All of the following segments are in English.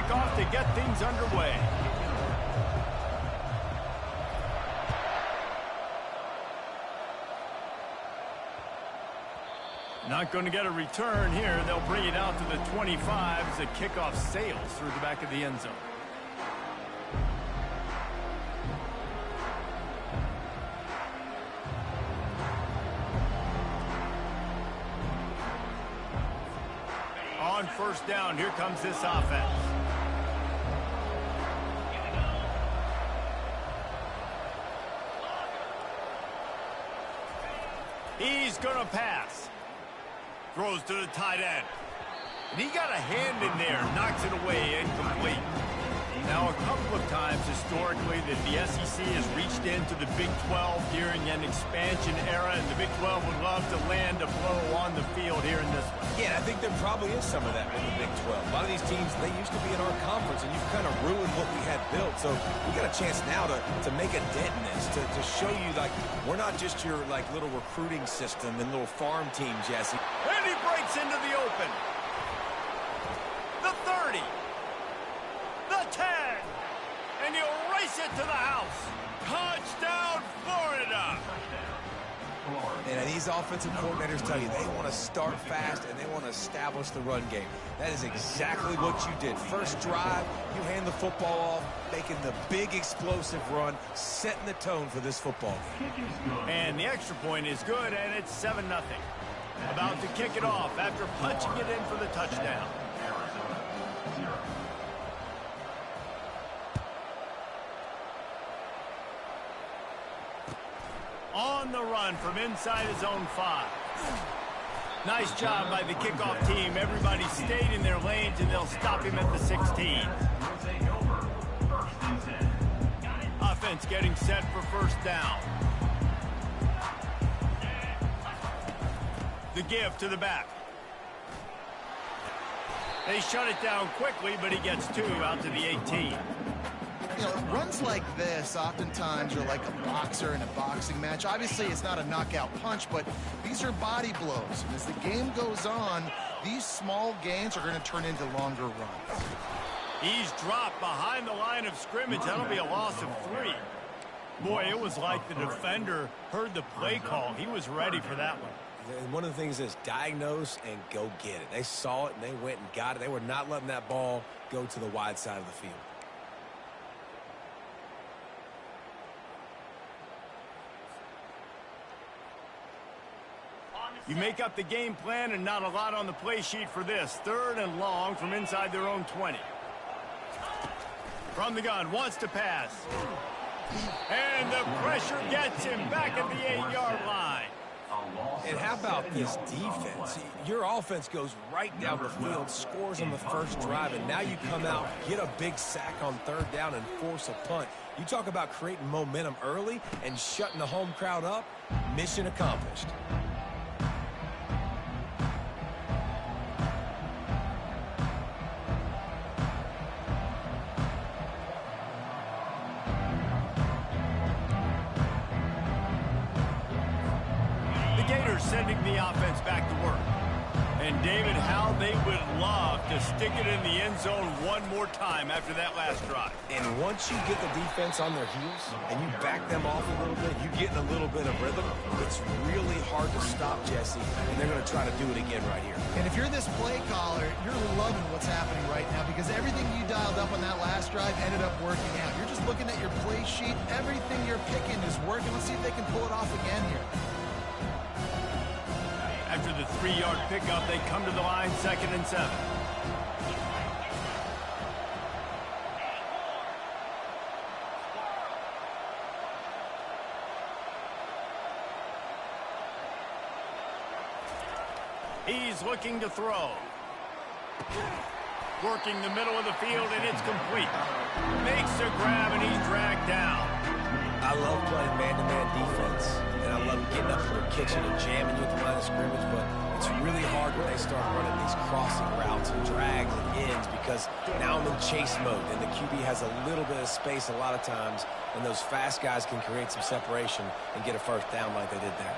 kickoff to get things underway. Not going to get a return here. They'll bring it out to the 25 as the kickoff sails through the back of the end zone. On first down, here comes this offense. He's going to pass. Throws to the tight end. And he got a hand in there, knocks it away, incomplete. Now, a couple of times historically that the SEC has reached into the Big 12 during an expansion era, and the Big 12 would love to land a blow on the field here in this one. Yeah, I think there probably is some of that with the Big 12. A lot of these teams, they used to be in our conference, and you've kind of ruined what we had built. So we got a chance now to make a dent in this, to show you, like, we're not just your, like, little recruiting system and little farm team, Jesse. And he breaks into the open. The 30. The 10. And he'll race it to the house. Touchdown, Florida. And these offensive coordinators tell you they want to start fast and they want to establish the run game. That is exactly what you did. First drive, you hand the football off, making the big explosive run, setting the tone for this football game. And the extra point is good, and it's 7-0. About to kick it off after punching it in for the touchdown. On the run from inside his own 5. Nice job by the kickoff team. Everybody stayed in their lanes, and they'll stop him at the 16. Offense getting set for first down. The give to the back. They shut it down quickly, but he gets 2 out to the 18. You know, runs like this oftentimes are like a boxer in a boxing match. Obviously, it's not a knockout punch, but these are body blows. And as the game goes on, these small gains are going to turn into longer runs. He's dropped behind the line of scrimmage. That'll be a loss of 3. Boy, it was like the defender heard the play call. He was ready for that one. And one of the things is diagnose and go get it. They saw it, and they went and got it. They were not letting that ball go to the wide side of the field. You make up the game plan, and not a lot on the play sheet for this. 3rd and long from inside their own 20. From the gun, wants to pass. And the pressure gets him back at the 8-yard line. And how about this defense? Your offense goes right down the field, scores on the first drive, and now you come out, get a big sack on 3rd down, and force a punt. You talk about creating momentum early and shutting the home crowd up. Mission accomplished. Sending the offense back to work. And David, how they would love to stick it in the end zone one more time after that last drive. And once you get the defense on their heels and you back them off a little bit, you get in a little bit of rhythm, it's really hard to stop, Jesse, and they're going to try to do it again right here. And if you're this play caller, you're loving what's happening right now because everything you dialed up on that last drive ended up working out. You're just looking at your play sheet. Everything you're picking is working. Let's see if they can pull it off again here. After the 3-yard pickup, they come to the line, 2nd and 7. He's looking to throw. Working the middle of the field, and it's complete. Makes a grab, and he's dragged down. I love playing man-to-man defense, and I love getting up in the kitchen and jamming you at the line of scrimmage, but it's really hard when they start running these crossing routes and drags and ends because now I'm in chase mode, and the QB has a little bit of space a lot of times, and those fast guys can create some separation and get a first down like they did there.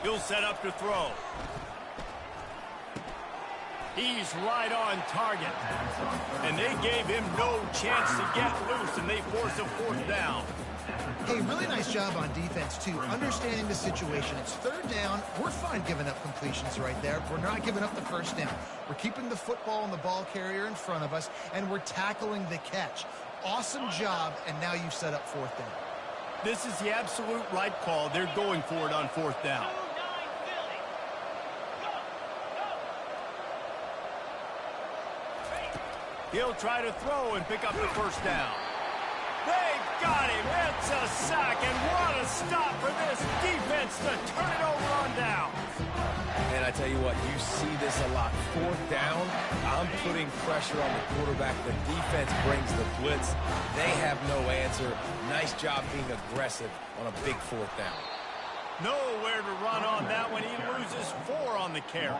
He'll set up to throw. He's right on target. And they gave him no chance to get loose, and they force a fourth down. Hey, really nice job on defense, too, understanding the situation. It's third down. We're fine giving up completions right there. We're not giving up the first down. We're keeping the football and the ball carrier in front of us, and we're tackling the catch. Awesome job, and now you've set up fourth down. This is the absolute right call. They're going for it on fourth down. He'll try to throw and pick up the first down. They've got him. It's a sack, and what a stop for this defense to turn it over on down. And I tell you what, you see this a lot. Fourth down, I'm putting pressure on the quarterback. The defense brings the blitz. They have no answer. Nice job being aggressive on a big fourth down. Nowhere to run on that one. He loses 4 on the carry.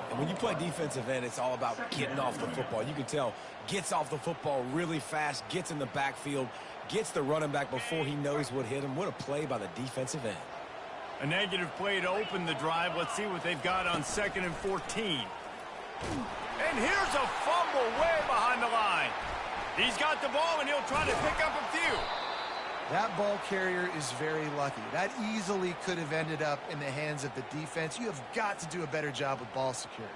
And when you play defensive end, it's all about getting off the football. You can tell, gets off the football really fast, gets in the backfield, gets the running back before he knows what hit him. What a play by the defensive end. A negative play to open the drive. Let's see what they've got on 2nd and 14. And here's a fumble way behind the line. He's got the ball, and he'll try to pick up a few. That ball carrier is very lucky. That easily could have ended up in the hands of the defense. You have got to do a better job with ball security.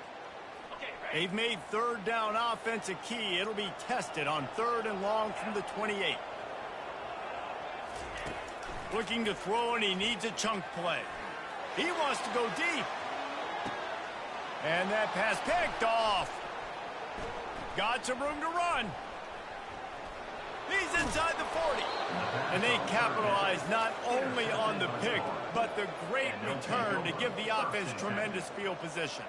They've made third down offense a key. It'll be tested on 3rd and long from the 28. Looking to throw, and he needs a chunk play. He wants to go deep. And that pass picked off. Got some room to run. He's inside the 40. And they capitalize not only on the pick, but the great return to give the offense tremendous field position.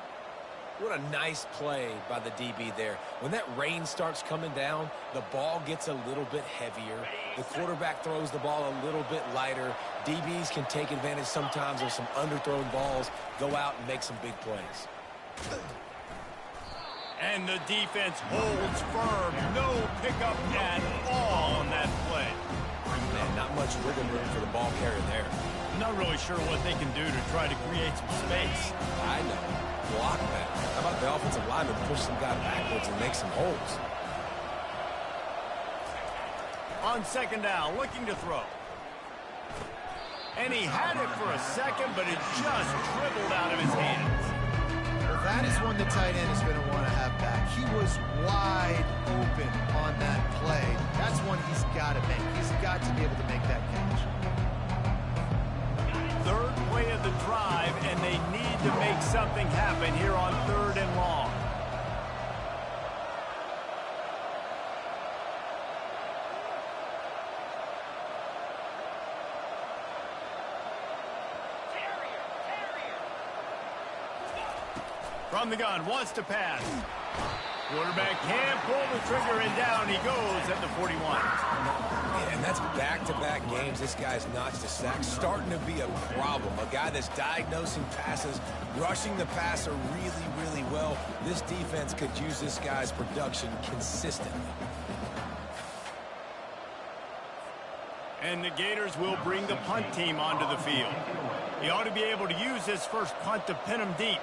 What a nice play by the DB there. When that rain starts coming down, the ball gets a little bit heavier. The quarterback throws the ball a little bit lighter. DBs can take advantage sometimes of some underthrown balls, go out and make some big plays. And the defense holds firm. No pickup at all on that play. Man, not much wiggle room for the ball carrier there. I'm not really sure what they can do to try to create some space. I know. Block that. How about the offensive lineman push some guy backwards and make some holes? On 2nd down, looking to throw. And he had it for a second, but it just dribbled out of his hands. Well, that is one the tight end is going to want to have back. He was wide open on that play. That's one he's got to make. He's got to be able to make that catch. 3rd play of the drive, and they need to make something happen here on 3rd and long. From the gun, wants to pass. Quarterback can't pull the trigger, and down he goes at the 41. Yeah, and that's back-to-back games. This guy's notched a sack. Starting to be a problem. A guy that's diagnosing passes, rushing the passer really, really well. This defense could use this guy's production consistently. And the Gators will bring the punt team onto the field. He ought to be able to use his first punt to pin him deep.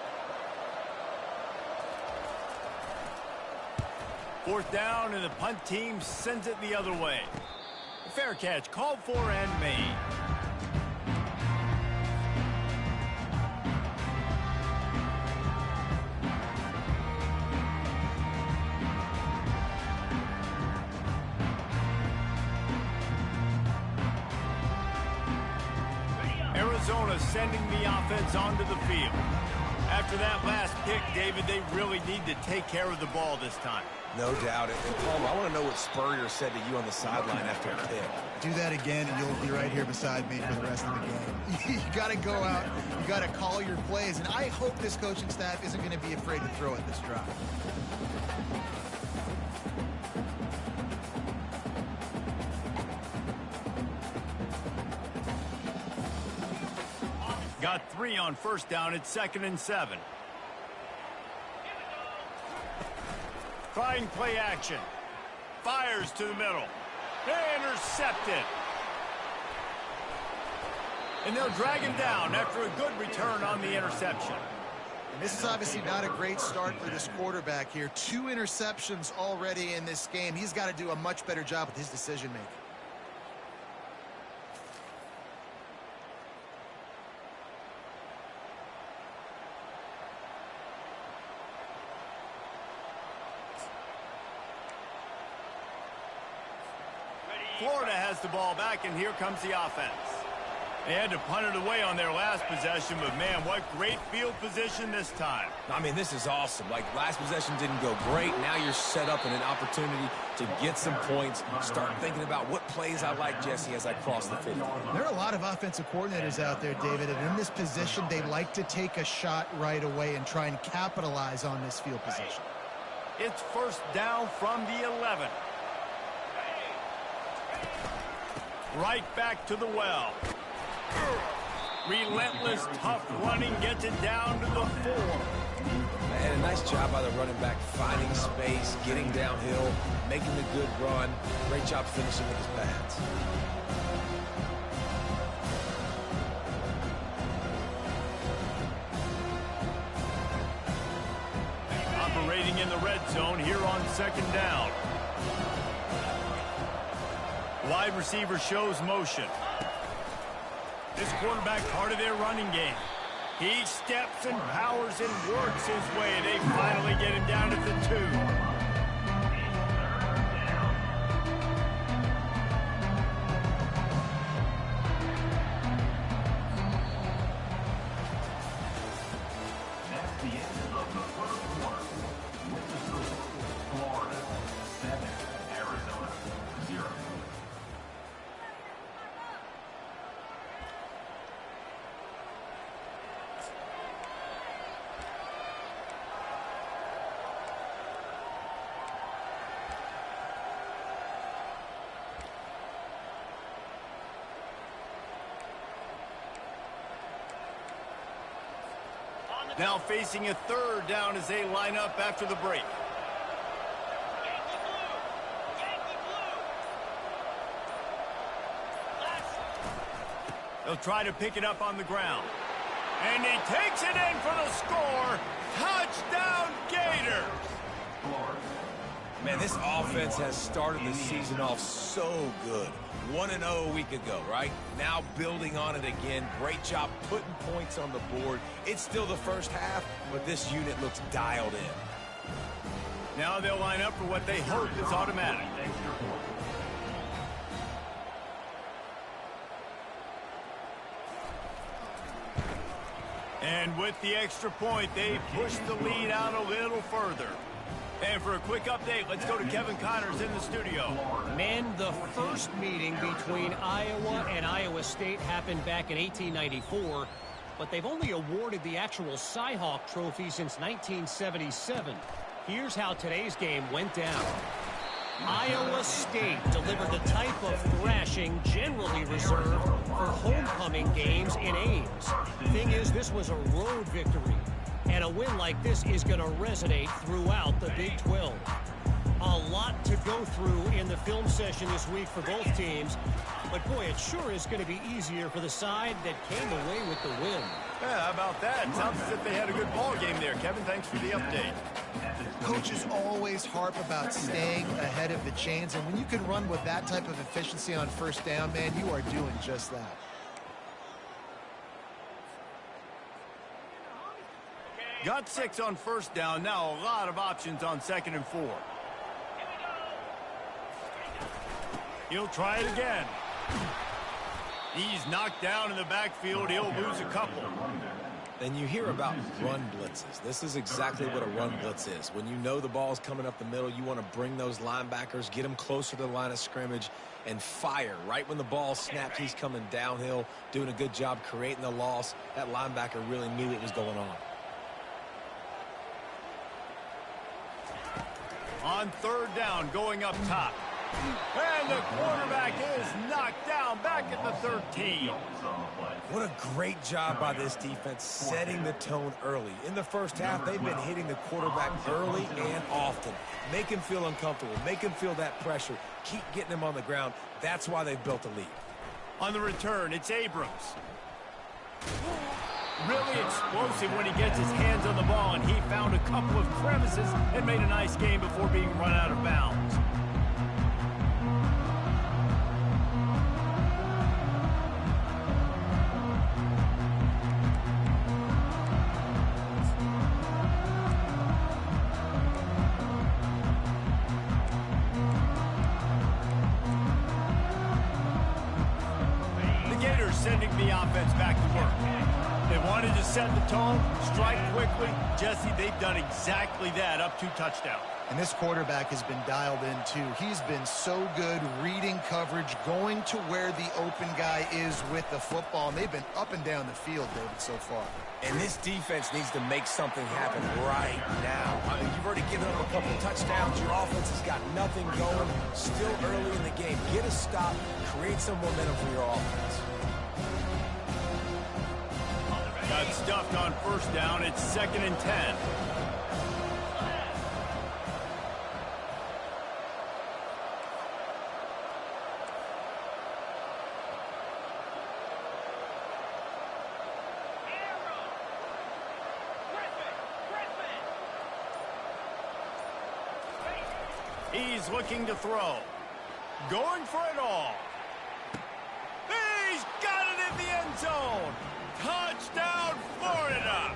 4th down, and the punt team sends it the other way. Fair catch called for and made. Arizona sending the offense onto the field. After that last pick, David, they really need to take care of the ball this time. No doubt. And Palmer, I want to know what Spurrier said to you on the sideline after a pick. Do that again, and you'll be right here beside me for the rest of the game. You got to go out. You got to call your plays. And I hope this coaching staff isn't going to be afraid to throw at this drive. Got 3 on 1st down. It's 2nd and 7. Trying play action. Fires to the middle. Intercepted. And they'll drag him down after a good return on the interception. This is obviously not a great start for this quarterback here. 2 interceptions already in this game. He's got to do a much better job with his decision-making. Florida has the ball back, and here comes the offense. They had to punt it away on their last possession, but, man, what great field position this time. I mean, this is awesome. Like, last possession didn't go great. Now you're set up in an opportunity to get some points. Start thinking about what plays I like, Jesse, as I cross the 50. There are a lot of offensive coordinators out there, David, and in this position, they like to take a shot right away and try and capitalize on this field position. It's first down from the 11. Right back to the well. Relentless, tough running gets it down to the 4. And a nice job by the running back, finding space, getting downhill, making the good run. Great job finishing with his pads. Operating in the red zone here on second down. Wide receiver shows motion. This quarterback part of their running game. He steps and powers and works his way. They finally get him down at the 2. Now facing a third down as they line up after the break. They'll try to pick it up on the ground. And he takes it in for the score. Touchdown Gators! Man, this offense has started the season off so good. 1-0 a week ago, right? Now building on it again. Great job putting points on the board. It's still the first half, but this unit looks dialed in. Now they'll line up for what they hope is automatic. And with the extra point, they push the lead out a little further. And for a quick update, let's go to Kevin Connors in the studio. Men, the first meeting between Iowa and Iowa State happened back in 1894, but they've only awarded the actual Cy-Hawk trophy since 1977. Here's how today's game went down. Iowa State delivered the type of thrashing generally reserved for homecoming games in Ames. Thing is, this was a road victory. And a win like this is going to resonate throughout the Big 12. A lot to go through in the film session this week for both teams. But, boy, it sure is going to be easier for the side that came away with the win. Yeah, how about that? Sounds as if they had a good ball game there. Kevin, thanks for the update. Coaches always harp about staying ahead of the chains. And when you can run with that type of efficiency on first down, man, you are doing just that. Got 6 on first down. Now a lot of options on 2nd and 4. He'll try it again. He's knocked down in the backfield. He'll lose a couple. Then you hear about run blitzes. This is exactly what a run blitz is. When you know the ball's coming up the middle, you want to bring those linebackers, get them closer to the line of scrimmage, and fire. Right when the ball snaps, he's coming downhill, doing a good job creating the loss. That linebacker really knew what was going on. On 3rd down, going up top. And the quarterback is knocked down back at the 13. What a great job by this defense setting the tone early. In the first half, they've been hitting the quarterback early and often. Make him feel uncomfortable. Make him feel that pressure. Keep getting him on the ground. That's why they've built a lead. On the return, it's Abrams. Really explosive when he gets his hands on the ball, and he found a couple of crevices and made a nice game before being run out of bounds. Sending the offense back to work. They wanted to set the tone, strike quickly. Jesse, they've done exactly that, up 2 touchdowns. And this quarterback has been dialed in, too. He's been so good reading coverage, going to where the open guy is with the football. And they've been up and down the field, David, so far. And this defense needs to make something happen right now. I mean, you've already given up a couple touchdowns. Your offense has got nothing going. Still early in the game. Get a stop. Create some momentum for your offense. Got stuffed on first down. It's 2nd and 10. He's looking to throw. Going for it all. He's got it in the end zone. Touchdown, Florida!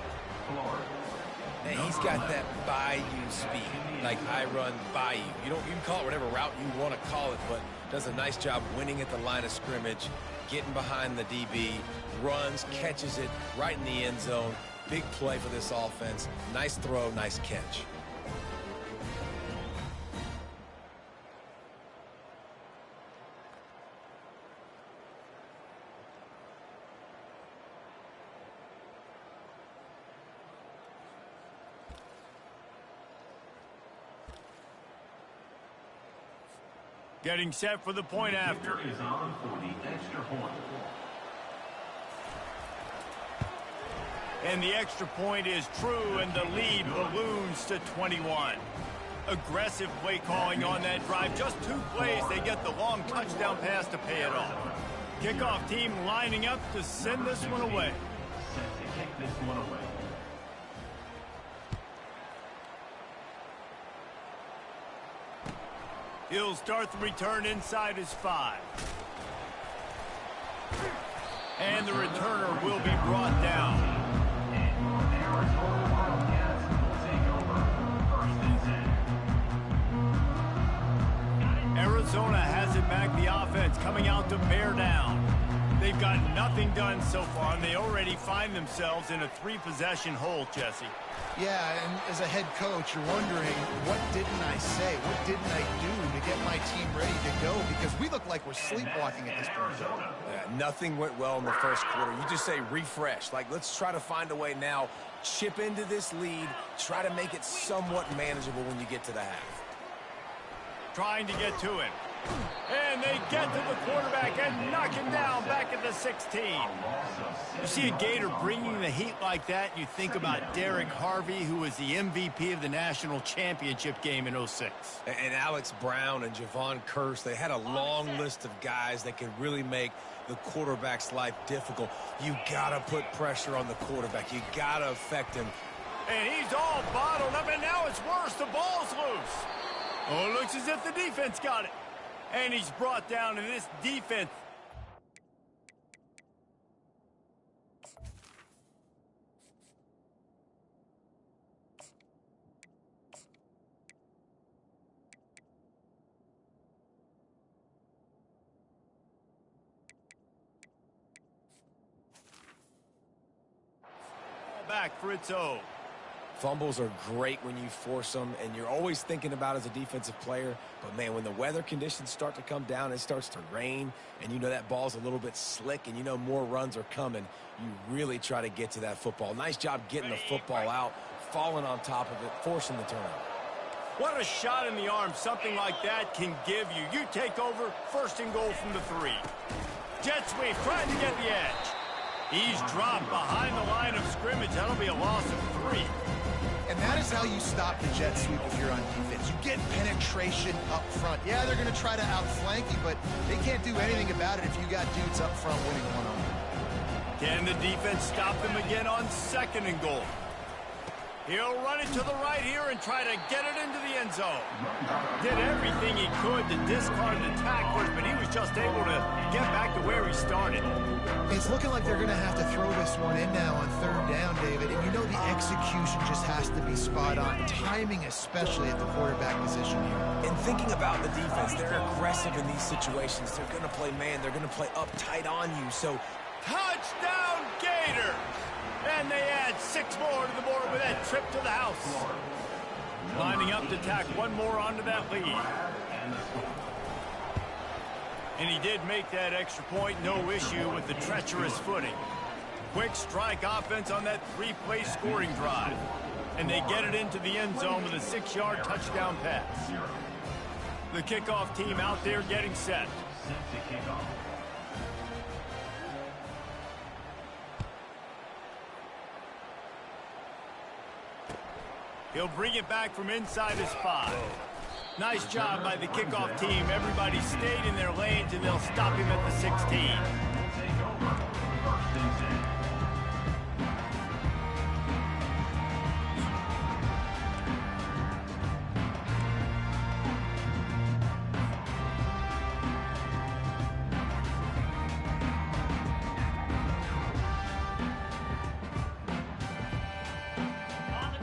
And he's got that bayou speed, like I run bayou. You can call it whatever route you want to call it, but does a nice job winning at the line of scrimmage, getting behind the DB, runs, catches it right in the end zone. Big play for this offense. Nice throw, nice catch. Getting set for the point after. Is on for the extra point. And the extra point is true, and the lead balloons to 21. Aggressive play calling on that drive. Just 2 plays, they get the long touchdown pass to pay it off. Kickoff team lining up to send this one away. Set to kick this one away. He'll start the return inside his 5. And the returner will be brought down. Arizona Wildcats will take over 1st and 10. Arizona hasn't backed the offense, coming out to bear down. They've got nothing done so far, and they already find themselves in a 3-possession hole, Jesse. Yeah, and as a head coach, you're wondering, what didn't I say? What didn't I do to get my team ready to go? Because we look like we're sleepwalking at this point. Yeah, nothing went well in the first quarter. You just say refresh. Like, let's try to find a way now. Chip into this lead. Try to make it somewhat manageable when you get to the half. Trying to get to it. And they get to the quarterback and knock him down back at the 16. You see a Gator bringing the heat like that, you think about Derek Harvey, who was the MVP of the national championship game in '06. And Alex Brown and Javon Curse, they had a long list of guys that could really make the quarterback's life difficult. You got to put pressure on the quarterback. You got to affect him. And he's all bottled up, and now it's worse. The ball's loose. Oh, it looks as if the defense got it. And he's brought down, and this defense. Back for its own. Fumbles are great when you force them, and you're always thinking about as a defensive player. But, man, when the weather conditions start to come down, it starts to rain, and you know that ball's a little bit slick, and you know more runs are coming, you really try to get to that football. Nice job getting the football out, falling on top of it, forcing the turnover. What a shot in the arm something like that can give you. You take over, 1st and goal from the 3. Jet sweep, trying to get the edge. He's dropped behind the line of scrimmage. That'll be a loss of 3. And that is how you stop the jet sweep if you're on defense. You get penetration up front. Yeah, they're going to try to outflank you, but they can't do anything about it if you got dudes up front winning one-on-one. Can the defense stop them again on 2nd and goal? He'll run it to the right here and try to get it into the end zone. Did everything he could to discard the tacklers, but he was just able to get back to where he started. It's looking like they're going to have to throw this one in now on 3rd down, David. And you know the execution just has to be spot on. Timing especially at the quarterback position here. And thinking about the defense, they're aggressive in these situations. They're going to play man. They're going to play up tight on you. So, touchdown Gators! And they add 6 more to the board with that trip to the house. Lining up to tack one more onto that lead. And he did make that extra point, no issue with the treacherous footing. Quick strike offense on that 3-play scoring drive. And they get it into the end zone with a 6-yard touchdown pass. The kickoff team out there getting set. He'll bring it back from inside his 5. Nice job by the kickoff team. Everybody stayed in their lanes, and they'll stop him at the 16.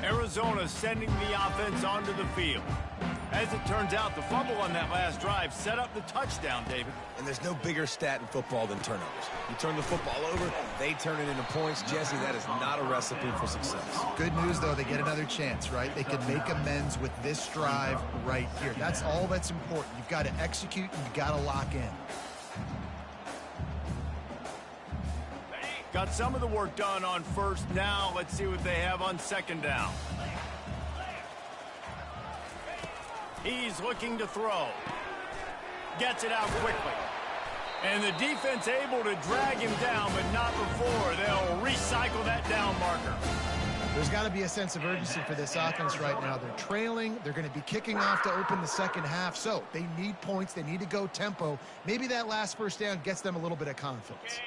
Arizona sending the offense onto the field. As it turns out, the fumble on that last drive set up the touchdown, David. and there's no bigger stat in football than turnovers. You turn the football over, they turn it into points. Jesse, that is not a recipe for success. Good news, though, they get another chance, right? They can make amends with this drive right here. That's all that's important. You've got to execute, and you've got to lock in. Got some of the work done on first down. Let's see what they have on second down. He's looking to throw. Gets it out quickly. And the defense able to drag him down, but not before. They'll recycle that down marker. There's got to be a sense of urgency for this offense right now. They're trailing. They're going to be kicking off to open the second half. So they need points. They need to go tempo. Maybe that last first down gets them a little bit of confidence.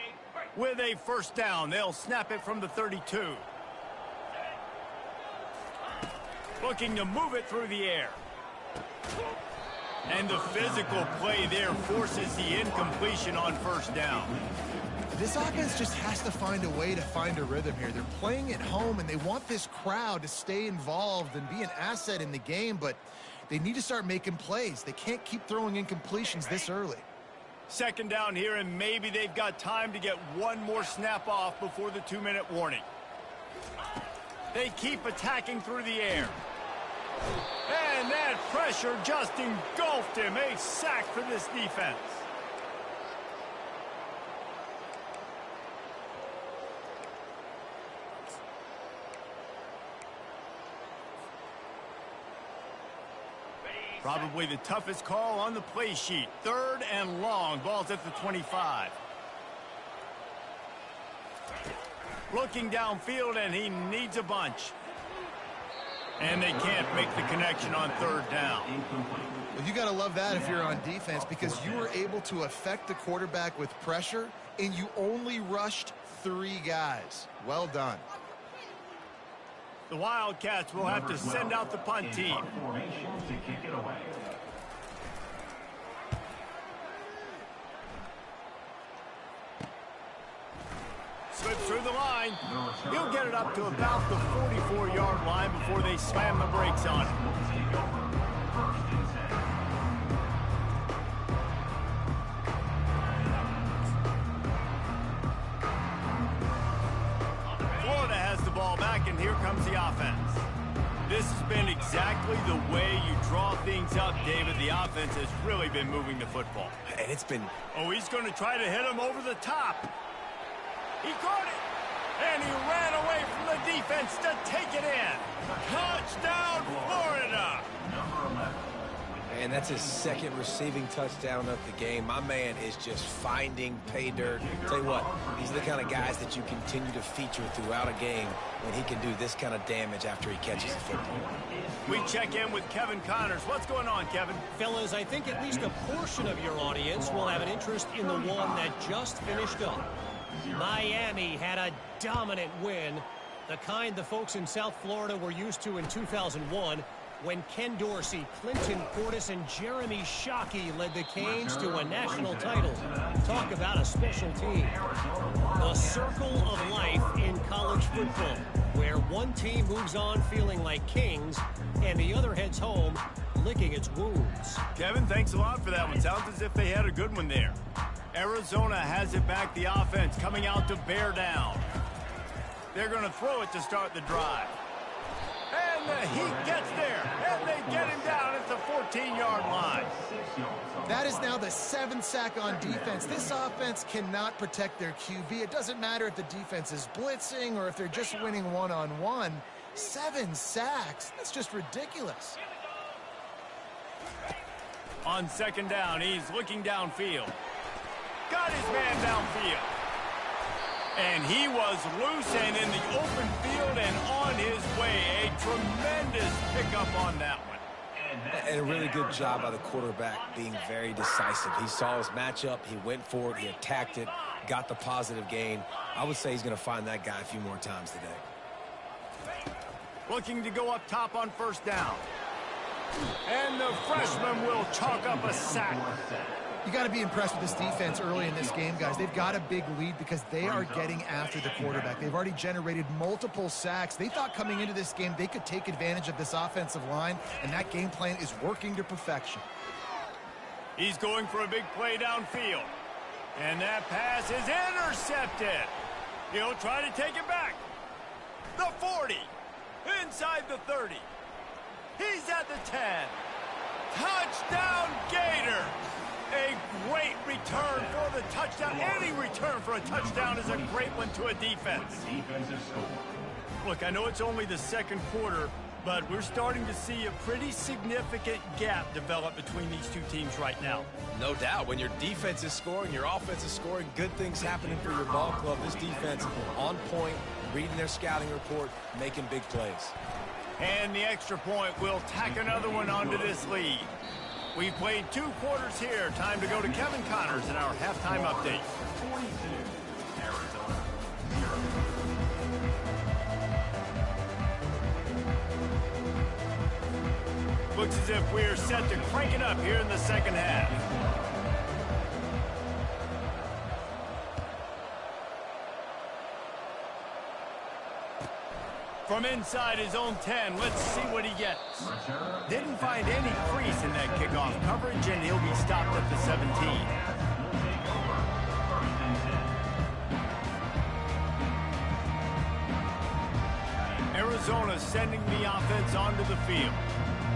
With a first down, they'll snap it from the 32. Looking to move it through the air. And the physical play there forces the incompletion on first down. This offense just has to find a way to find a rhythm here. They're playing at home, and they want this crowd to stay involved and be an asset in the game, but they need to start making plays. They can't keep throwing incompletions this early. Second down here, and maybe they've got time to get one more snap off before the 2-minute warning. They keep attacking through the air. And that pressure just engulfed him. A sack for this defense. Probably the toughest call on the play sheet. Third and long. Ball's at the 25. Looking downfield, and he needs a bunch. And they can't make the connection on third down. Well, you got to love that if you're on defense, because you were able to affect the quarterback with pressure, and you only rushed 3 guys. Well done. The Wildcats will have to send out the punt team. Slips through the line. He'll get it up to about the 44-yard line before they slam the brakes on it. Florida has the ball back, and here comes the offense. This has been exactly the way you draw things up, David. The offense has really been moving the football. And it's been... Oh, he's going to try to hit him over the top. He caught it, and he ran away from the defense to take it in. Touchdown, Florida! And that's his second receiving touchdown of the game. My man is just finding pay dirt. Tell you what, these are the kind of guys that you continue to feature throughout a game when he can do this kind of damage after he catches the football. We check in with Kevin Connors. What's going on, Kevin? Fellas, I think at least a portion of your audience will have an interest in the one that just finished up. Miami had a dominant win, the kind the folks in South Florida were used to in 2001 when Ken Dorsey, Clinton Portis, and Jeremy Shockey led the Canes to a national title. Talk about a special team. The circle of life in college football, where one team moves on feeling like kings and the other heads home licking its wounds. Kevin, thanks a lot for that one. Sounds as if they had a good one there. Arizona has it back, the offense coming out to bear down. They're going to throw it to start the drive. And the Heat gets there, and they get him down at the 14-yard line. That is now the 7th sack on defense. This offense cannot protect their QB. It doesn't matter if the defense is blitzing or if they're just winning one-on-one. 7 sacks, that's just ridiculous. On second down, he's looking downfield. Got his man downfield. And he was loose and in the open field and on his way. A tremendous pickup on that one. And a really good job by the quarterback being very decisive. He saw his matchup, he went for it, he attacked it, got the positive gain. I would say he's going to find that guy a few more times today. Looking to go up top on first down. And the freshman will chalk up a sack. You got to be impressed with this defense early in this game, guys. They've got a big lead because they are getting after the quarterback. They've already generated multiple sacks. They thought coming into this game they could take advantage of this offensive line, and that game plan is working to perfection. He's going for a big play downfield. And that pass is intercepted. He'll try to take it back. The 40. Inside the 30. He's at the 10. Touchdown, Gator. A great return for the touchdown. Any return for a touchdown is a great one to a defense. Look, I know it's only the second quarter, but we're starting to see a pretty significant gap develop between these two teams right now. No doubt. When your defense is scoring, your offense is scoring, good things happening for your ball club. This defense on point, reading their scouting report, making big plays. And the extra point will tack another one onto this lead. We've played 2 quarters here. Time to go to Kevin Connors in our halftime update. 42, Arizona, 0. Looks as if we're set to crank it up here in the second half. From inside his own 10, let's see what he gets. Didn't find any crease in that kickoff coverage, and he'll be stopped at the 17. Arizona sending the offense onto the field.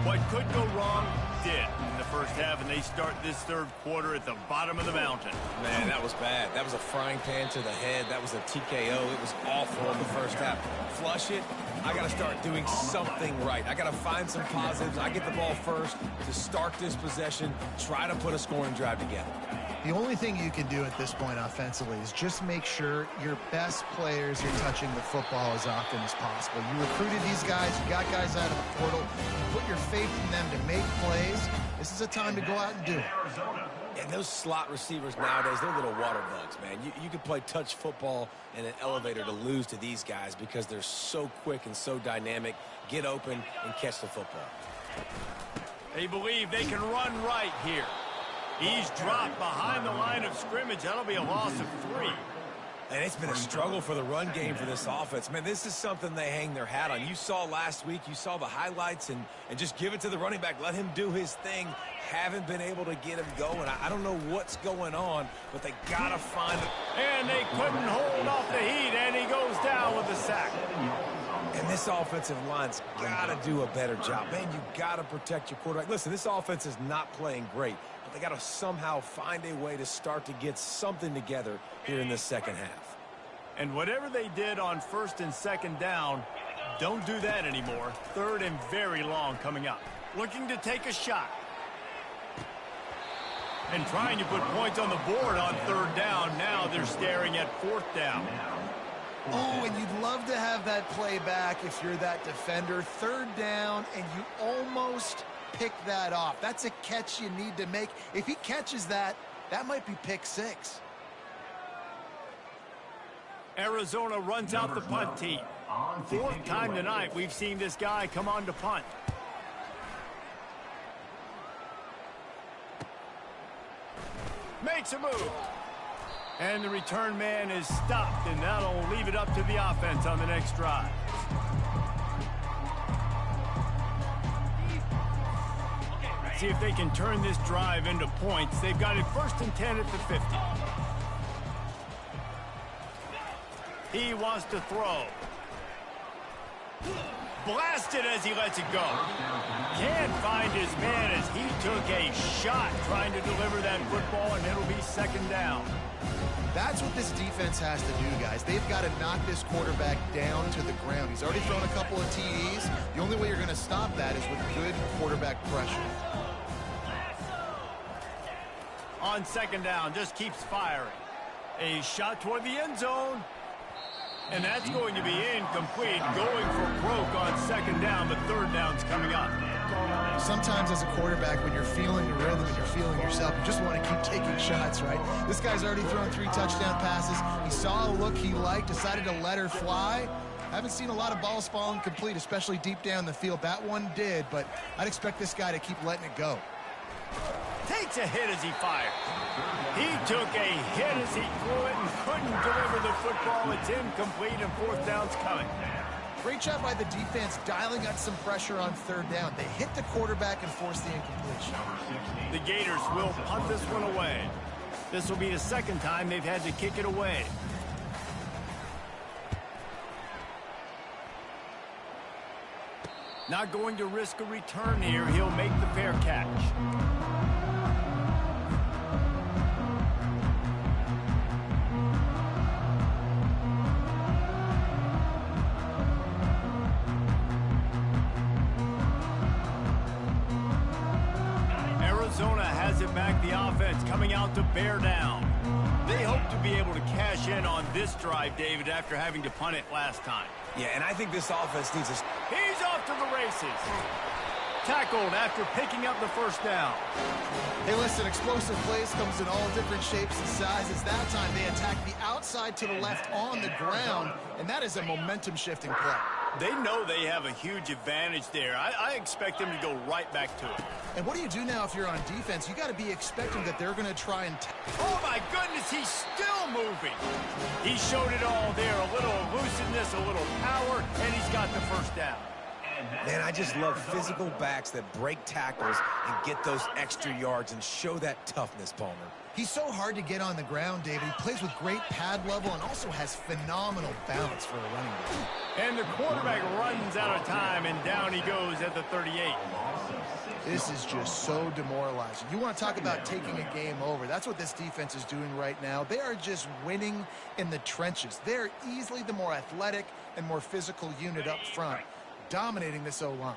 What could go wrong did in the first half, and they start this third quarter at the bottom of the mountain. Man, that was bad. That was a frying pan to the head. That was a TKO. It was awful in the first half. Flush it. I got to start doing something right. I got to find some positives. I get the ball first to start this possession, try to put a scoring drive together. The only thing you can do at this point offensively is just make sure your best players are touching the football as often as possible. You recruited these guys, you got guys out of the portal, you put your faith in them to make plays. This is a time to go out and do it. And those slot receivers nowadays, they're little water bugs, man. You can play touch football in an elevator to lose to these guys because they're so quick and so dynamic. Get open and catch the football. They believe they can run right here. He's dropped behind the line of scrimmage. That'll be a loss of 3. And it's been a struggle for the run game for this offense. Man, this is something they hang their hat on. You saw last week, you saw the highlights, and just give it to the running back. Let him do his thing. Haven't been able to get him going. I don't know what's going on, but they got to find it. And they couldn't hold off the heat, and he goes down with the sack. And this offensive line's got to do a better job. Man, you got to protect your quarterback. Listen, this offense is not playing great, but they got to somehow find a way to start to get something together here in this second half. And whatever they did on first and second down, don't do that anymore. Third and very long coming up. Looking to take a shot. And trying to put points on the board on third down. Now they're staring at fourth down. Oh, and you'd love to have that play back if you're that defender. Third down, and you almost pick that off. That's a catch you need to make. If he catches that, that might be pick 6. Arizona runs out the punt team. Fourth time tonight we've seen this guy come on to punt. Makes a move. And the return man is stopped, and that'll leave it up to the offense on the next drive. See if they can turn this drive into points. They've got it 1st and 10 at the 50. He wants to throw. Blasted as he lets it go. Can't find his man as he took a shot trying to deliver that football, and it'll be 2nd down. That's what this defense has to do, guys. They've got to knock this quarterback down to the ground. He's already thrown a couple of TDs. The only way you're going to stop that is with good quarterback pressure. On 2nd down, just keeps firing. A shot toward the end zone. And that's going to be incomplete. Going for broke on 2nd down, but 3rd down's coming up. Sometimes as a quarterback, when you're feeling the rhythm and you're feeling yourself, you just want to keep taking shots, right? This guy's already thrown 3 touchdown passes. He saw a look he liked, decided to let her fly. Haven't seen a lot of balls fall incomplete, especially deep down the field. That one did, but I'd expect this guy to keep letting it go. Takes a hit as he fired. He took a hit as he threw it and couldn't deliver the football. It's incomplete, and 4th down's coming. Great job by the defense dialing up some pressure on 3rd down. They hit the quarterback and forced the incompletion. The Gators will punt this one away. This will be the 2nd time they've had to kick it away. Not going to risk a return here. He'll make the fair catch. Arizona has it back, the offense coming out to bear down. They hope to be able to cash in on this drive, David, after having to punt it last time. Yeah, and I think this offense needs a... He's off to the races. Tackled after picking up the 1st down. Hey, listen, explosive plays comes in all different shapes and sizes. That time they attack the outside to the left on the ground, and that is a momentum-shifting play. They know they have a huge advantage there. I expect them to go right back to it. And what do you do now if you're on defense? You got to be expecting that they're going to try and... Oh, my goodness, he's still moving. He showed it all there. A little elusiveness, a little power, and he's got the 1st down. Man, I just love physical backs that break tackles and get those extra yards and show that toughness, Palmer. He's so hard to get on the ground, David. He plays with great pad level and also has phenomenal balance for a running back. And the quarterback runs out of time, and down he goes at the 38. This is just so demoralizing. You want to talk about taking a game over. That's what this defense is doing right now. They are just winning in the trenches. They're easily the more athletic and more physical unit up front, dominating this O-line.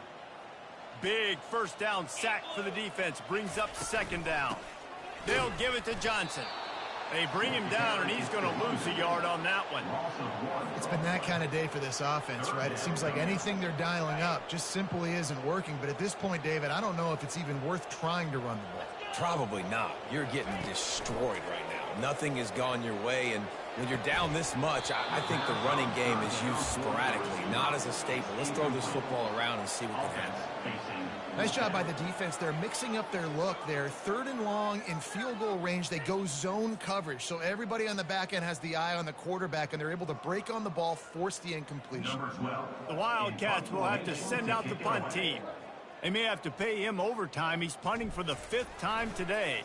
Big 1st down sack for the defense. Brings up 2nd down. They'll give it to Johnson. They bring him down, and he's going to lose a yard on that one. It's been that kind of day for this offense, right? It seems like anything they're dialing up just simply isn't working. But at this point, David, I don't know if it's even worth trying to run the ball. Probably not. You're getting destroyed right now. Nothing has gone your way, and when you're down this much, I think the running game is used sporadically, not as a staple. Let's throw this football around and see what can happen. Nice job by the defense. They're mixing up their look. They're 3rd and long in field goal range. They go zone coverage. So everybody on the back end has the eye on the quarterback, and they're able to break on the ball, force the incompletion. The Wildcats will have to send out the punt team. They may have to pay him overtime. He's punting for the 5th time today.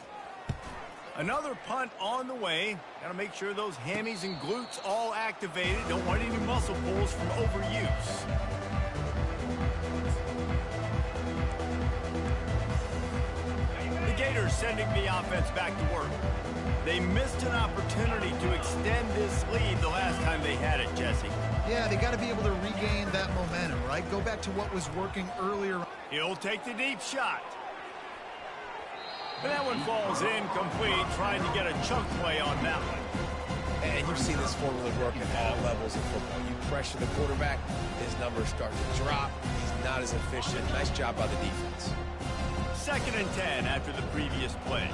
Another punt on the way. Got to make sure those hammies and glutes all activated. Don't want any muscle pulls from overuse. The Gators sending the offense back to work. They missed an opportunity to extend this lead the last time they had it, Jesse. Yeah, they got to be able to regain that momentum, right? Go back to what was working earlier. He'll take the deep shot. But that one falls incomplete, trying to get a chunk play on that one. And you see this formula work at all levels of football. You pressure the quarterback, his numbers start to drop. He's not as efficient. Nice job by the defense. 2nd and 10 after the previous play.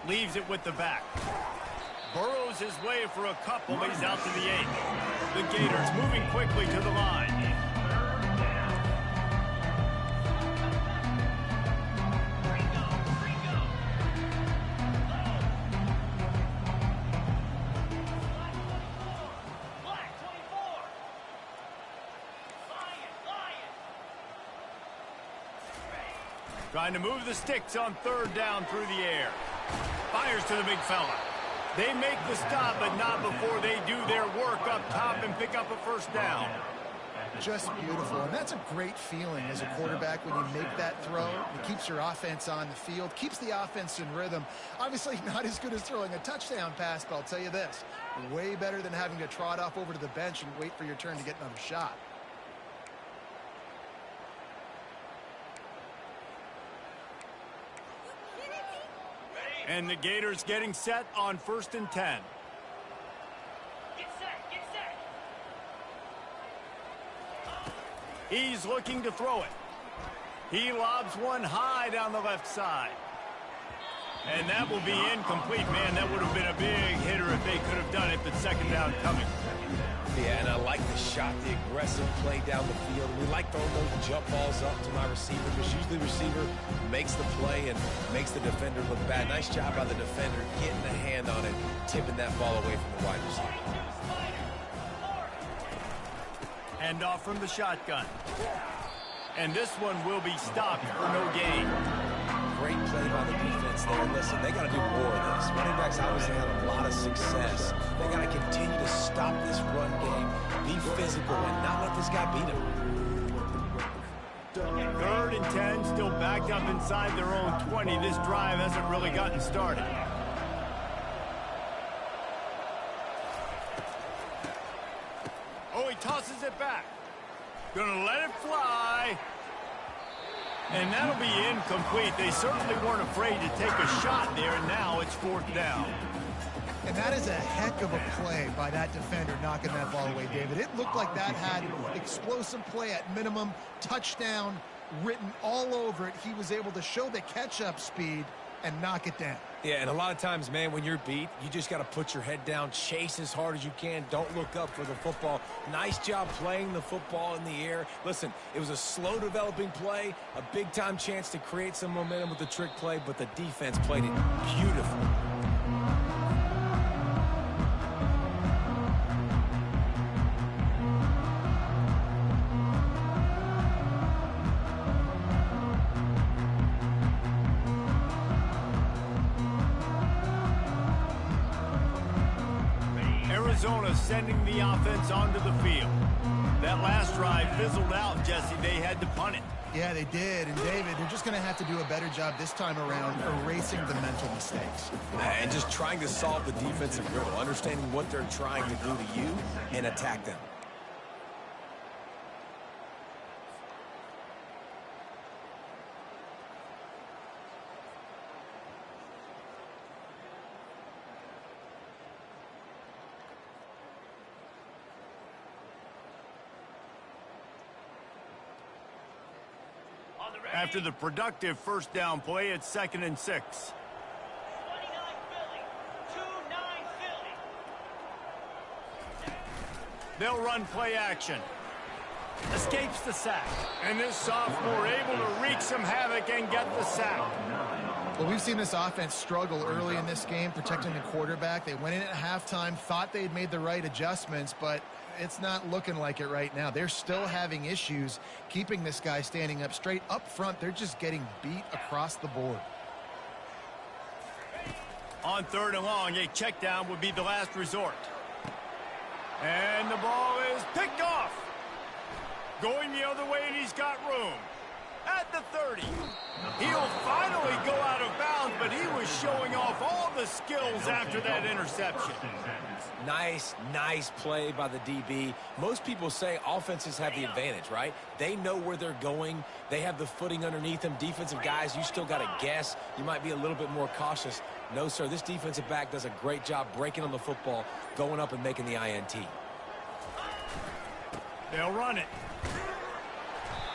Leaves it with the back. Burrows his way for a couple. He's out to the 8. The Gators moving quickly to the line. Trying to move the sticks on 3rd down through the air. Fires to the big fella. They make the stop, but not before they do their work up top and pick up a 1st down. Just beautiful, and that's a great feeling as a quarterback when you make that throw. It keeps your offense on the field, keeps the offense in rhythm. Obviously not as good as throwing a touchdown pass, but I'll tell you this, way better than having to trot off over to the bench and wait for your turn to get another shot. And the Gators getting set on 1st and 10. Get set. He's looking to throw it. He lobs one high down the left side. And that will be incomplete. Man, that would have been a big hitter if they could have done it, but 2nd down coming. Yeah, and I like the shot, the aggressive play down the field. We like throwing those jump balls up to my receiver, because usually the receiver makes the play and makes the defender look bad. Nice job by the defender getting a hand on it, tipping that ball away from the wide receiver. Hand off from the shotgun. And this one will be stopped for no gain. Great play by the defense there. Listen, they got to do more of this. Running backs obviously had a lot of success. They got to continue to stop this run game, be physical, and not let this guy beat them. 3rd and 10, still backed up inside their own 20. This drive hasn't really gotten started. Oh, he tosses it back. Gonna let it fly. And that'll be incomplete. They certainly weren't afraid to take a shot there, and now it's 4th down. And that is a heck of a play by that defender knocking that ball away, David. It looked like that had explosive play at minimum, touchdown written all over it. He was able to show the catch-up speed and knock it down. Yeah, and a lot of times, man, when you're beat, you just got to put your head down, chase as hard as you can. Don't look up for the football. Nice job playing the football in the air. Listen, it was a slow-developing play, a big-time chance to create some momentum with the trick play, but the defense played it beautifully. Arizona sending the offense onto the field. That last drive fizzled out, Jesse. They had to punt it. Yeah, they did. And, David, they're just going to have to do a better job this time around erasing the mental mistakes. And just trying to solve the defensive riddle, understanding what they're trying to do to you and attack them. After the productive 1st down play, it's 2nd and 6. 29 Philly. 2-9 Philly. They'll run play action. Escapes the sack. And this sophomore able to wreak some havoc and get the sack. Well, we've seen this offense struggle early in this game, protecting the quarterback. They went in at halftime, thought they'd made the right adjustments, but it's not looking like it right now. They're still having issues keeping this guy standing up straight. Up front, they're just getting beat across the board. On 3rd and long, a check down would be the last resort. And the ball is picked off. Going the other way, and he's got room. At the 30. He'll finally go out of bounds, but he was showing off all the skills after that interception. Nice play by the DB. Most people say offenses have the advantage, right? They know where they're going. They have the footing underneath them. Defensive guys, you still got to guess. You might be a little bit more cautious. No, sir, this defensive back does a great job breaking on the football, going up and making the INT. They'll run it.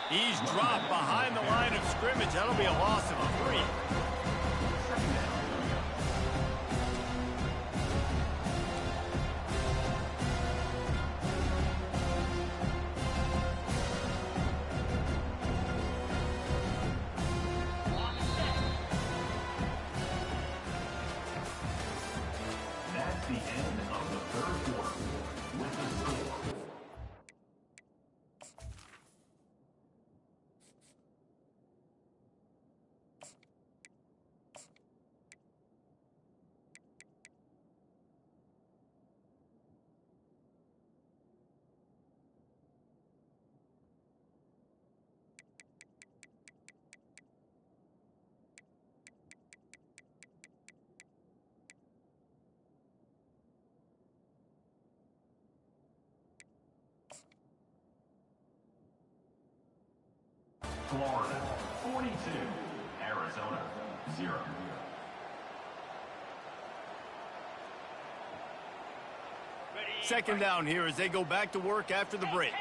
He's dropped behind the line of scrimmage. That'll be a loss of 3. Florida 42, Arizona 0. Second down here as they go back to work after the break.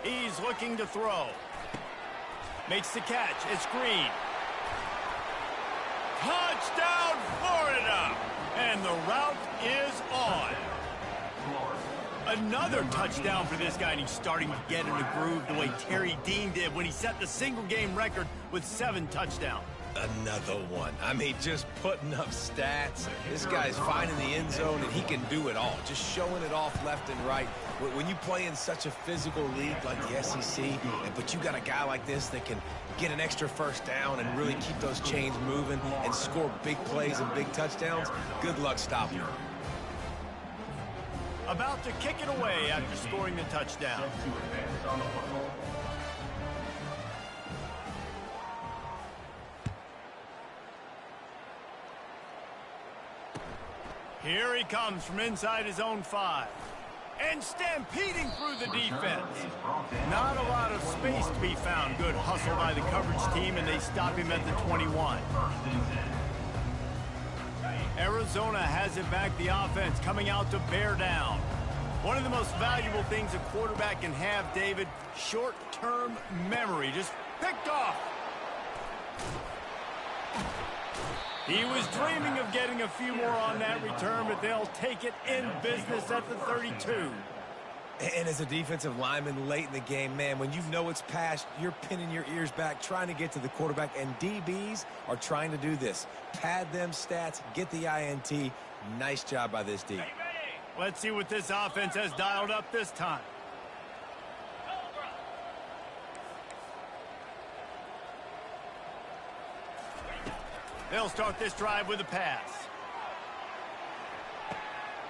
He's looking to throw. Makes the catch. It's Green. Touchdown, Florida! And the route is on. Another touchdown for this guy, and he's starting to get in a groove the way Terry Dean did when he set the single-game record with 7 touchdowns. Another one. I mean, just putting up stats. This guy's finding the end zone, and he can do it all. Just showing it off left and right. When you play in such a physical league like the SEC, but you got a guy like this that can get an extra first down and really keep those chains moving and score big plays and big touchdowns, good luck stopping him. About to kick it away after scoring the touchdown. Here he comes from inside his own 5. And stampeding through the defense. Not a lot of space to be found. Good hustle by the coverage team, and they stop him at the 21. Arizona has it back, the offense coming out to bear down. One of the most valuable things a quarterback can have, David, short-term memory. Just picked off. He was dreaming of getting a few more on that return, but they'll take it in business at the 32. And as a defensive lineman late in the game, man, when you know it's past, you're pinning your ears back, trying to get to the quarterback, and DBs are trying to do this. Pad them stats, get the INT. Nice job by this D. Let's see what this offense has dialed up this time. They'll start this drive with a pass.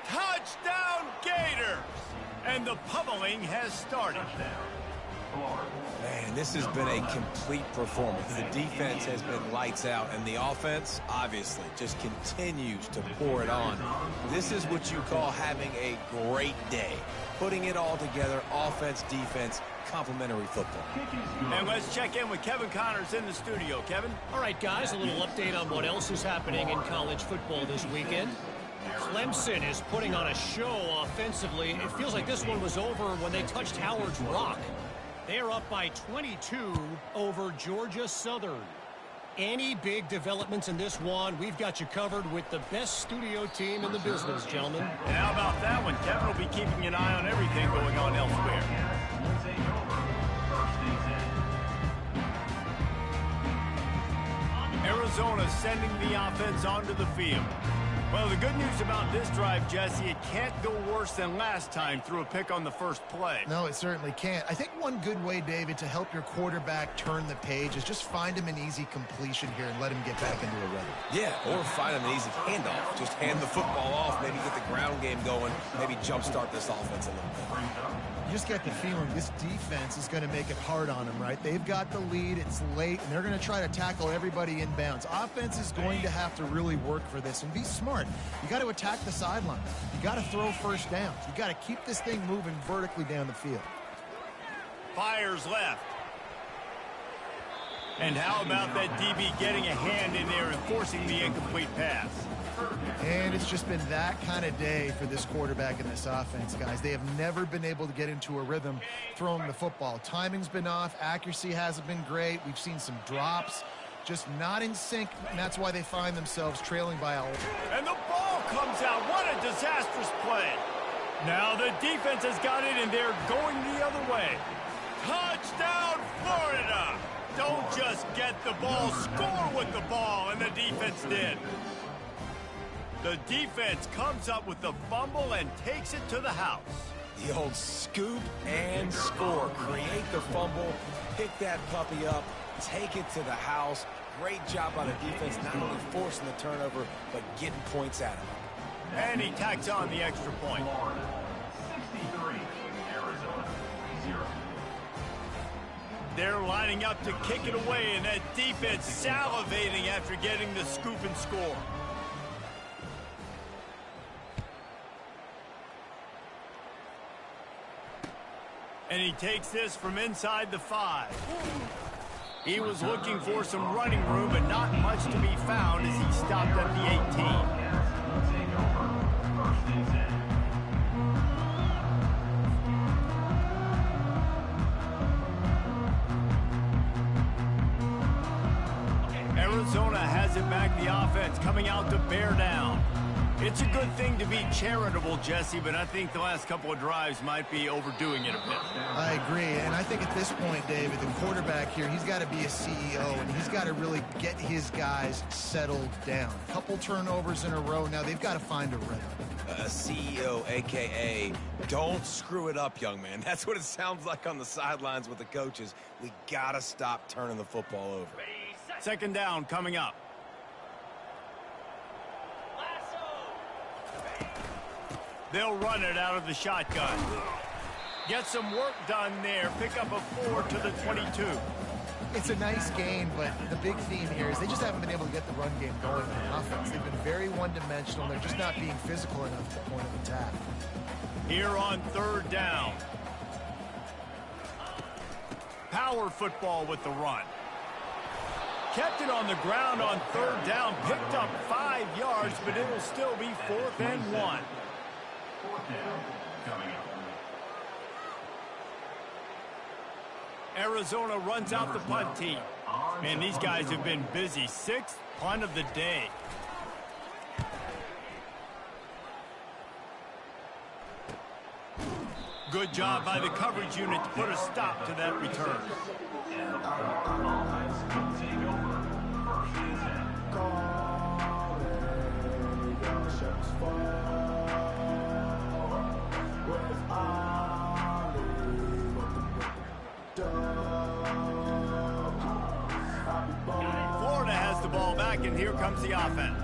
Touchdown, Gators! And the pummeling has started. Man, this has been a complete performance. The defense has been lights out, and the offense, obviously, just continues to pour it on. This is what you call having a great day. Putting it all together, offense, defense, complementary football. And let's check in with Kevin Connors in the studio. Kevin? All right, guys, a little update on what else is happening in college football this weekend. Clemson is putting on a show offensively. It feels like this one was over when they touched Howard's Rock. They're up by 22 over Georgia Southern. Any big developments in this one, we've got you covered with the best studio team in the business, gentlemen. And how about that one? Kevin will be keeping an eye on everything going on elsewhere. Arizona sending the offense onto the field. Well, the good news about this drive, Jesse, it can't go worse than last time through a pick on the first play. No, it certainly can't. I think one good way, David, to help your quarterback turn the page is just find him an easy completion here and let him get back into a rhythm. Yeah, or find him an easy handoff. Just hand the football off, maybe get the ground game going, maybe jumpstart this offense a little bit. You just get the feeling this defense is going to make it hard on them, right? They've got the lead, it's late, and they're going to try to tackle everybody inbounds. Offense is going to have to really work for this and be smart. You got to attack the sidelines. You got to throw first downs. You got to keep this thing moving vertically down the field. Fires left. And how about that DB getting a hand in there and forcing the incomplete pass? And it's just been that kind of day for this quarterback and this offense, guys. They have never been able to get into a rhythm throwing the football. Timing's been off. Accuracy hasn't been great. We've seen some drops. Just not in sync, and that's why they find themselves trailing by a lot. And the ball comes out. What a disastrous play. Now the defense has got it, and they're going the other way. Touchdown, Florida! Don't just get the ball, score with the ball, and the defense did. The defense comes up with the fumble and takes it to the house. The old scoop and score. Create the fumble, pick that puppy up, take it to the house. Great job by the defense, not only forcing the turnover, but getting points out of it. And he tacks on the extra point. 63, Arizona 0. They're lining up to kick it away, and that defense salivating after getting the scoop and score. And he takes this from inside the 5. He was looking for some running room, but not much to be found as he stopped at the 18. Take over. First and 10. Arizona has it back, the offense coming out to bear down. It's a good thing to be charitable, Jesse, but I think the last couple of drives might be overdoing it a bit. I agree, and I think at this point, David, the quarterback here, he's got to be a CEO, and he's got to really get his guys settled down. A couple turnovers in a row. Now they've got to find a rhythm. A CEO, a.k.a. don't screw it up, young man. That's what it sounds like on the sidelines with the coaches. We got to stop turning the football over. Second down coming up. They'll run it out of the shotgun. Get some work done there. Pick up a 4 to the 22. It's a nice gain, but the big theme here is they just haven't been able to get the run game going on offense. They've been very one-dimensional. They're just not being physical enough to the point of attack. Here on third down. Power football with the run. Kept it on the ground on third down. Picked up 5 yards, but it'll still be 4th and 1. Fourth down coming up. Arizona runs out the punt team. Man, these guys have been busy. 6th punt of the day. Good job by the coverage unit to put a stop to that return. And the offense will take over. First and 10. Florida has the ball back, and here comes the offense.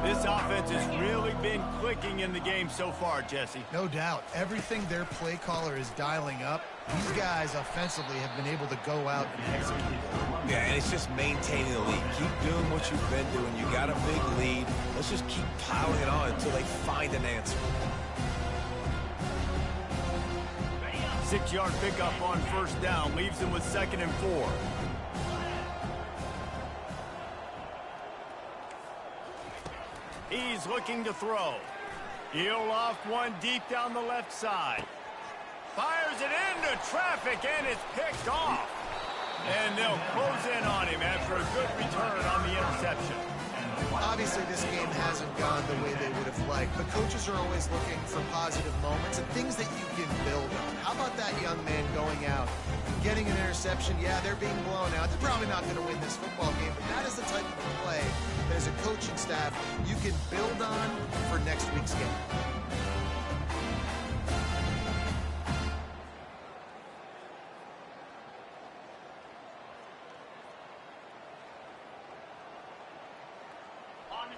This offense has really been clicking in the game so far, Jesse. No doubt. Everything their play caller is dialing up, these guys offensively have been able to go out and execute. Yeah, and it's just maintaining the lead. Keep doing what you've been doing. You got a big lead. Let's just keep piling it on until they find an answer. 6-yard pickup on first down leaves them with 2nd and 4. He's looking to throw. He'll loft one deep down the left side. Fires it into traffic, and it's picked off. And they'll close in on him after a good return on the interception. Obviously, this game hasn't gone the way they would have liked, but coaches are always looking for positive moments and things that you can build on. How about that young man going out, getting an interception? Yeah, they're being blown out. They're probably not going to win this football game, but that is the type of play that as a coaching staff you can build on for next week's game.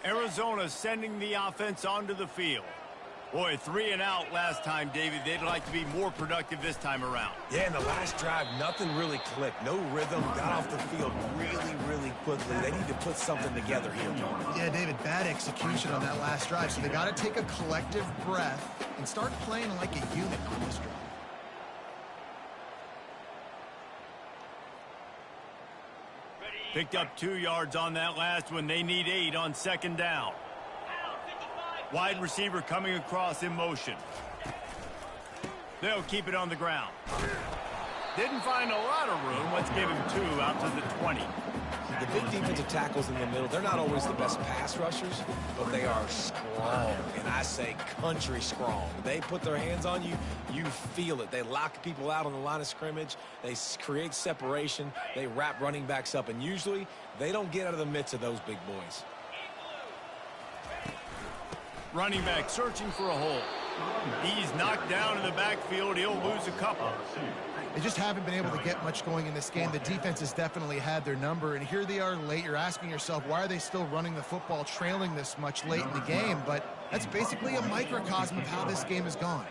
Arizona sending the offense onto the field. Boy, 3 and out last time, David. They'd like to be more productive this time around. Yeah, in the last drive, nothing really clicked. No rhythm, got off the field really quickly. They need to put something together here, Tony. Yeah, David, bad execution on that last drive, so they got to take a collective breath and start playing like a unit on this drive. Picked up 2 yards on that last one. They need 8 on 2nd down. Wide receiver coming across in motion. They'll keep it on the ground. Didn't find a lot of room. Let's give him 2 out to the 20. The big defensive tackles in the middle, they're not always the best pass rushers, but they are strong, and I say country strong. They put their hands on you, you feel it. They lock people out on the line of scrimmage. They create separation. They wrap running backs up, and usually they don't get out of the midst of those big boys. Running back searching for a hole. He's knocked down in the backfield. He'll lose a couple. They just haven't been able to get much going in this game. The defense has definitely had their number, and here they are late. You're asking yourself, why are they still running the football, trailing this much late in the game? But that's basically a microcosm of how this game has gone.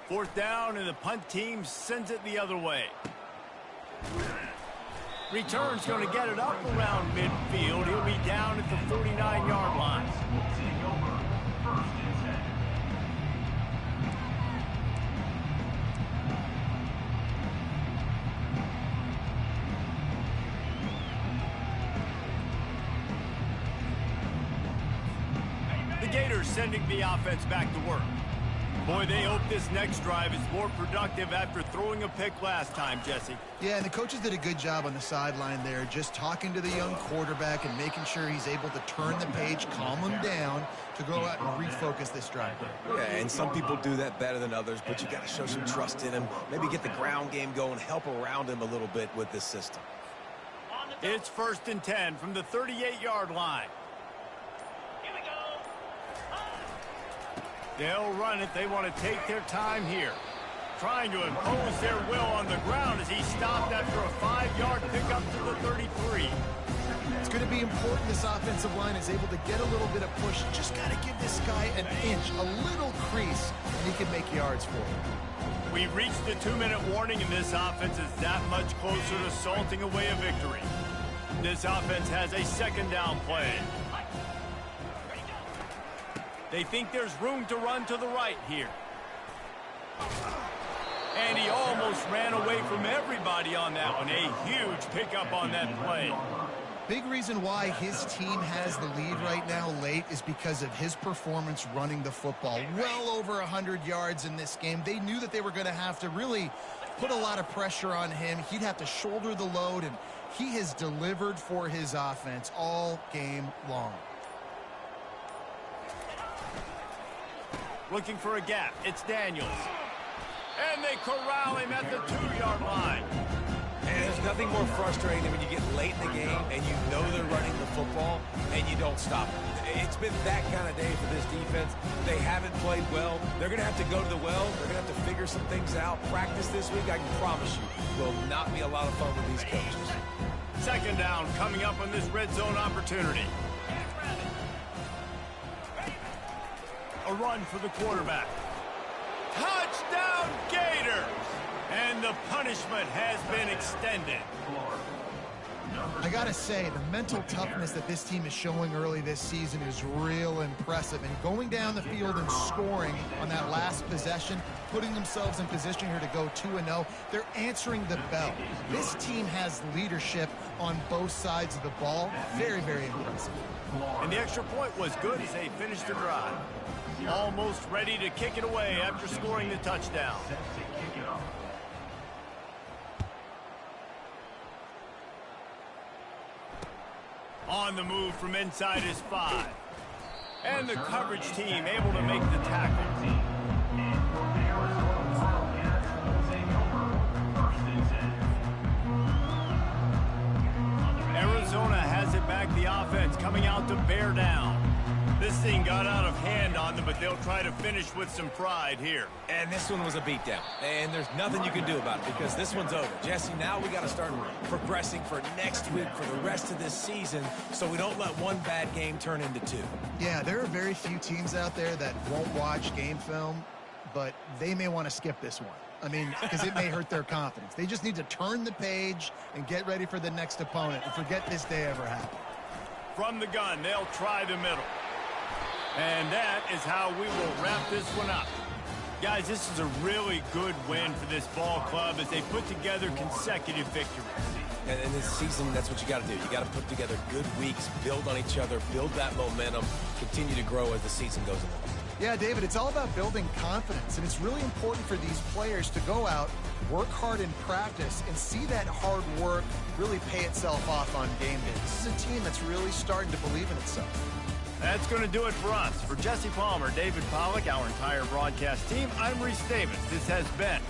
4th down, and the punt team sends it the other way. Return's going to get it up around midfield. He'll be down at the 49-yard line. Gators sending the offense back to work. Boy, they hope this next drive is more productive after throwing a pick last time, Jesse. Yeah, and the coaches did a good job on the sideline there, just talking to the young quarterback and making sure he's able to turn the page, calm him down to go out and refocus this drive. Yeah, and some people do that better than others, but you got to show some trust in him. Maybe get the ground game going, help around him a little bit with this system. It's 1st and 10 from the 38-yard line. Here we go. They'll run it. They want to take their time here. Trying to impose their will on the ground as he stopped after a 5-yard pickup to the 33. It's going to be important this offensive line is able to get a little bit of push. Just got to give this guy an inch, a little crease, and he can make yards for it. We reached the 2-minute warning, and this offense is that much closer to salting away a victory. This offense has a 2nd down play. They think there's room to run to the right here. And he almost ran away from everybody on that one. A huge pickup on that play. Big reason why his team has the lead right now late is because of his performance running the football. Well over 100 yards in this game. They knew that they were going to have to really put a lot of pressure on him. He'd have to shoulder the load, and he has delivered for his offense all game long. Looking for a gap. It's Daniels. And they corral him at the 2-yard line. And there's nothing more frustrating than when you get late in the game and you know they're running the football and you don't stop it. It's been that kind of day for this defense. They haven't played well. They're going to have to go to the well. They're going to have to figure some things out. Practice this week, I can promise you, will not be a lot of fun with these coaches. 2nd down coming up on this red zone opportunity. A run for the quarterback. Touchdown Gators! And the punishment has been extended. I gotta say, the mental toughness that this team is showing early this season is real impressive. And going down the field and scoring on that last possession, putting themselves in position here to go 2-0, they're answering the bell. This team has leadership on both sides of the ball. Very, very impressive. And the extra point was good as they finished the drive. Almost ready to kick it away after scoring the touchdown. On the move from inside his 5. And the coverage team able to make the tackle. Arizona has it back, the offense coming out to bear down. This thing got out of hand on them, but they'll try to finish with some pride here. And this one was a beatdown. And there's nothing you can do about it because this one's over. Jesse, now we got to start progressing for next week, for the rest of this season, so we don't let one bad game turn into 2. Yeah, there are very few teams out there that won't watch game film, but they may want to skip this one. I mean, because it may hurt their confidence. They just need to turn the page and get ready for the next opponent and forget this day ever happened. From the gun, they'll try the middle. And that is how we will wrap this one up. Guys, this is a really good win for this ball club as they put together consecutive victories. And in this season, that's what you got to do. You got to put together good weeks, build on each other, build that momentum, continue to grow as the season goes along. Yeah, David, it's all about building confidence, and it's really important for these players to go out, work hard in practice, and see that hard work really pay itself off on game day. This is a team that's really starting to believe in itself. That's going to do it for us. For Jesse Palmer, David Pollack, our entire broadcast team, I'm Reese Davis. This has been